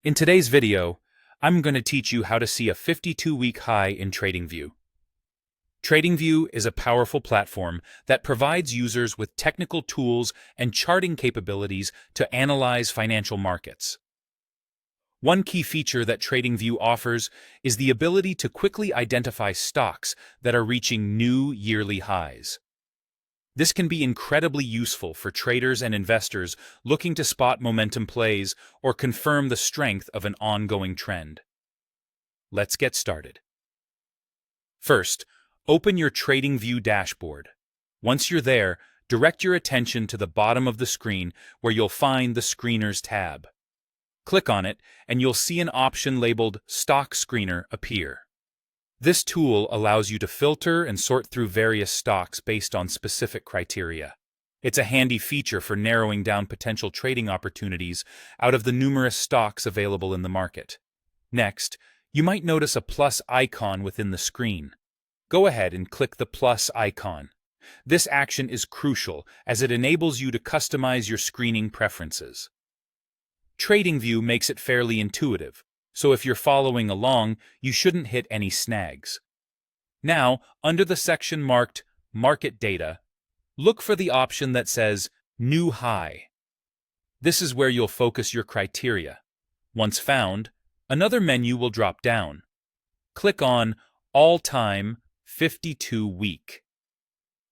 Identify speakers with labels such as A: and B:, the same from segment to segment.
A: In today's video, I'm going to teach you how to see a 52-week high in TradingView. TradingView is a powerful platform that provides users with technical tools and charting capabilities to analyze financial markets. One key feature that TradingView offers is the ability to quickly identify stocks that are reaching new yearly highs. This can be incredibly useful for traders and investors looking to spot momentum plays or confirm the strength of an ongoing trend. Let's get started. First, open your TradingView dashboard. Once you're there, direct your attention to the bottom of the screen where you'll find the Screeners tab. Click on it, and you'll see an option labeled Stock Screener appear. This tool allows you to filter and sort through various stocks based on specific criteria. It's a handy feature for narrowing down potential trading opportunities out of the numerous stocks available in the market. Next, you might notice a plus icon within the screen. Go ahead and click the plus icon. This action is crucial as it enables you to customize your screening preferences. TradingView makes it fairly intuitive, so if you're following along, you shouldn't hit any snags. Now, under the section marked Market Data, look for the option that says New High. This is where you'll focus your criteria. Once found, another menu will drop down. Click on All-Time 52-Week.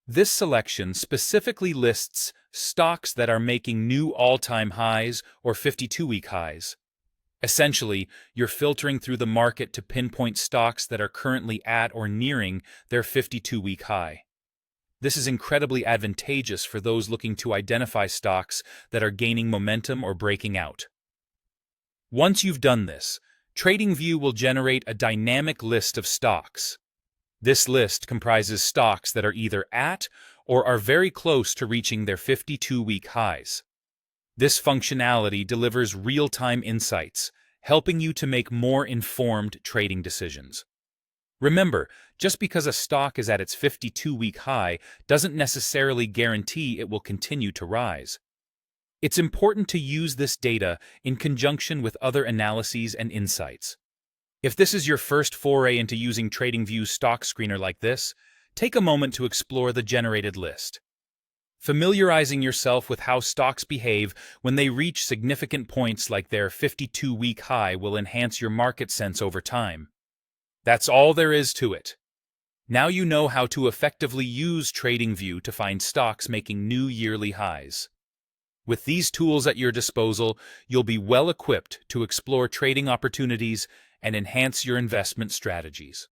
A: This selection specifically lists stocks that are making new all-time highs or 52-week highs. Essentially, you're filtering through the market to pinpoint stocks that are currently at or nearing their 52-week high. This is incredibly advantageous for those looking to identify stocks that are gaining momentum or breaking out. Once you've done this, TradingView will generate a dynamic list of stocks. This list comprises stocks that are either at or are very close to reaching their 52-week highs. This functionality delivers real-time insights, helping you to make more informed trading decisions. Remember, just because a stock is at its 52-week high doesn't necessarily guarantee it will continue to rise. It's important to use this data in conjunction with other analyses and insights. If this is your first foray into using TradingView's stock screener like this, take a moment to explore the generated list. Familiarizing yourself with how stocks behave when they reach significant points like their 52-week high will enhance your market sense over time. That's all there is to it. Now you know how to effectively use TradingView to find stocks making new yearly highs. With these tools at your disposal, you'll be well equipped to explore trading opportunities and enhance your investment strategies.